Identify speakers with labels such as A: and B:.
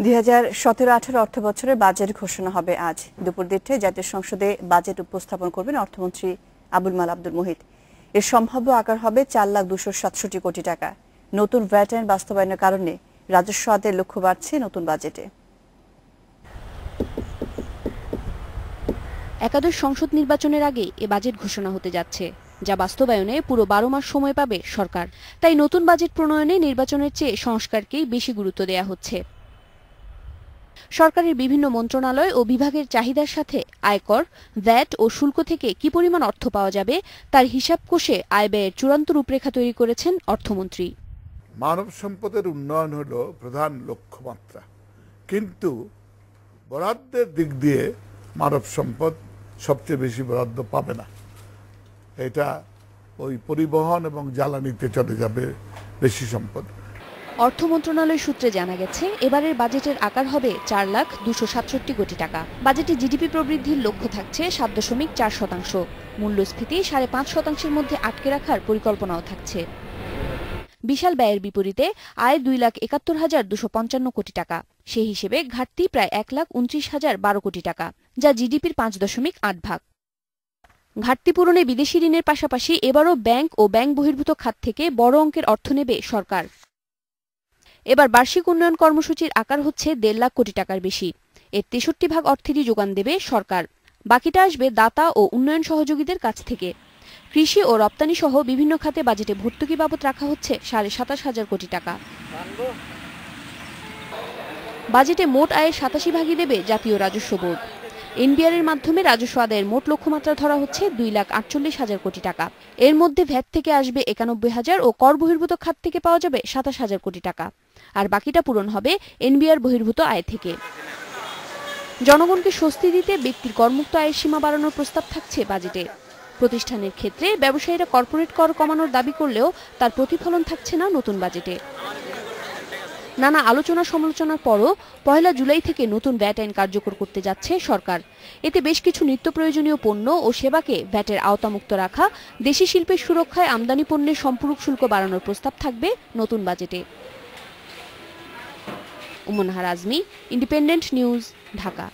A: 2017-18 অর্থ বছরের বাজেট ঘোষণা হবে আজ দুপুর 1টায় জাতীয় সংসদে বাজেট উপস্থাপন করবেন অর্থমন্ত্রী আবুল মাল আব্দুল মুহিত। এর সম্ভাব্য আকার হবে 4,267 কোটি টাকা। নতুন ভ্যাট আইন বাস্তবায়নের কারণে রাজস্ব আদায়ের লক্ষ্য বাড়ছে নতুন বাজেটে।
B: একাদশ সংসদ নির্বাচনের আগে এ বাজেট ঘোষণা হতে যাচ্ছে, যা বাস্তবায়নে পুরো 12 মাস সময় পাবে সরকার। তাই নতুন বাজেট প্রণয়নে নির্বাচনের চেয়ে সংস্কারকেই বেশি গুরুত্ব দেওয়া হচ্ছে। সরকারের বিভিন্ন মন্ত্রণালয় ও বিভাগের চাহিদার সাথে আয়কর, ভ্যাট ও শুল্ক থেকে কি পরিমাণ অর্থ পাওয়া যাবে তার হিসাব কষে আয় ব্যয়ের চূড়ান্ত রূপরেখা তৈরি করেছেন অর্থমন্ত্রী।
C: মানব সম্পদের উন্নয়ন হলো প্রধান লক্ষ্যমাত্রা, কিন্তু বরাদ্দের দিক দিয়ে মানব সম্পদ সবচেয়ে বেশি বরাদ্দ পাবে না। এটা ওই পরিবহন এবং জ্বালানিতে চলে যাবে বেশি সম্পদ।
B: অর্থ মন্ত্রণালয় সূত্রে জানা গেছে, এবারের বাজেটের আকার হবে 4,267 কোটি টাকা। বাজেটে জিডিপি প্রবৃদ্ধির লক্ষ্য থাকছে 7.4%। মূল্যস্ফীতি 5.5%-এর মধ্যে আটকে রাখার পরিকল্পনাও থাকছে। বিশাল ব্যয়ের বিপরীতে আয় 2,71,255 কোটি টাকা। সেই হিসেবে ঘাটতি প্রায় 1,29,012 কোটি টাকা, যা জিডিপির 5.8 ভাগ। ঘাটতি পূরণে বিদেশি ঋণের পাশাপাশি এবারও ব্যাংক ও ব্যাংক বহির্ভূত খাত থেকে বড় অঙ্কের অর্থ নেবে সরকার। এবার বার্ষিক উন্নয়ন কর্মসূচির আকার হচ্ছে 1.5 লাখ কোটি টাকার বেশি। এর 63 ভাগ অর্থেরই যোগান দেবে সরকার। বাকিটা আসবে দাতা ও উন্নয়ন সহযোগীদের কাছ থেকে। কৃষি ও রপ্তানি সহ বিভিন্ন খাতে বাজেটে ভর্তুকি বাবদ রাখা হচ্ছে 27,500 কোটি টাকা। বাজেটে মোট আয়ের 87 ভাগই দেবে জাতীয় রাজস্ব বোর্ড। এনবিআর এর মাধ্যমে রাজস্ব আদায়ের মোট লক্ষ্যমাত্রা ধরা হচ্ছে 2,48,000 কোটি টাকা। এর মধ্যে ভ্যাট থেকে আসবে 91,000 ও কর বহির্ভূত খাত থেকে পাওয়া যাবে 27,000 কোটি টাকা। আর বাকিটা পূরণ হবে এনবিআর বহির্ভূত আয় থেকে। জনগণকে স্বস্তি দিতে ব্যক্তির করমুক্ত আয়ের সীমা বাড়ানোর প্রস্তাব থাকছে বাজেটে। প্রতিষ্ঠানের ক্ষেত্রে ব্যবসায়ীরা কর্পোরেট কর কমানোর দাবি করলেও তার প্রতিফলন থাকছে না নতুন বাজেটে। নানা আলোচনা সমালোচনার পরও 1 জুলাই থেকে নতুন ভ্যাট আইন কার্যকর করতে যাচ্ছে সরকার। এতে বেশ কিছু নিত্য প্রয়োজনীয় পণ্য ও সেবাকে ভ্যাটের আওতামুক্ত রাখা, দেশি শিল্পের সুরক্ষায় আমদানি পণ্যের সম্পূরক শুল্ক বাড়ানোর প্রস্তাব থাকবে নতুন বাজেটে। উম্মুন নাহার আজমি, ইন্ডিপেন্ডেন্ট নিউজ, ঢাকা।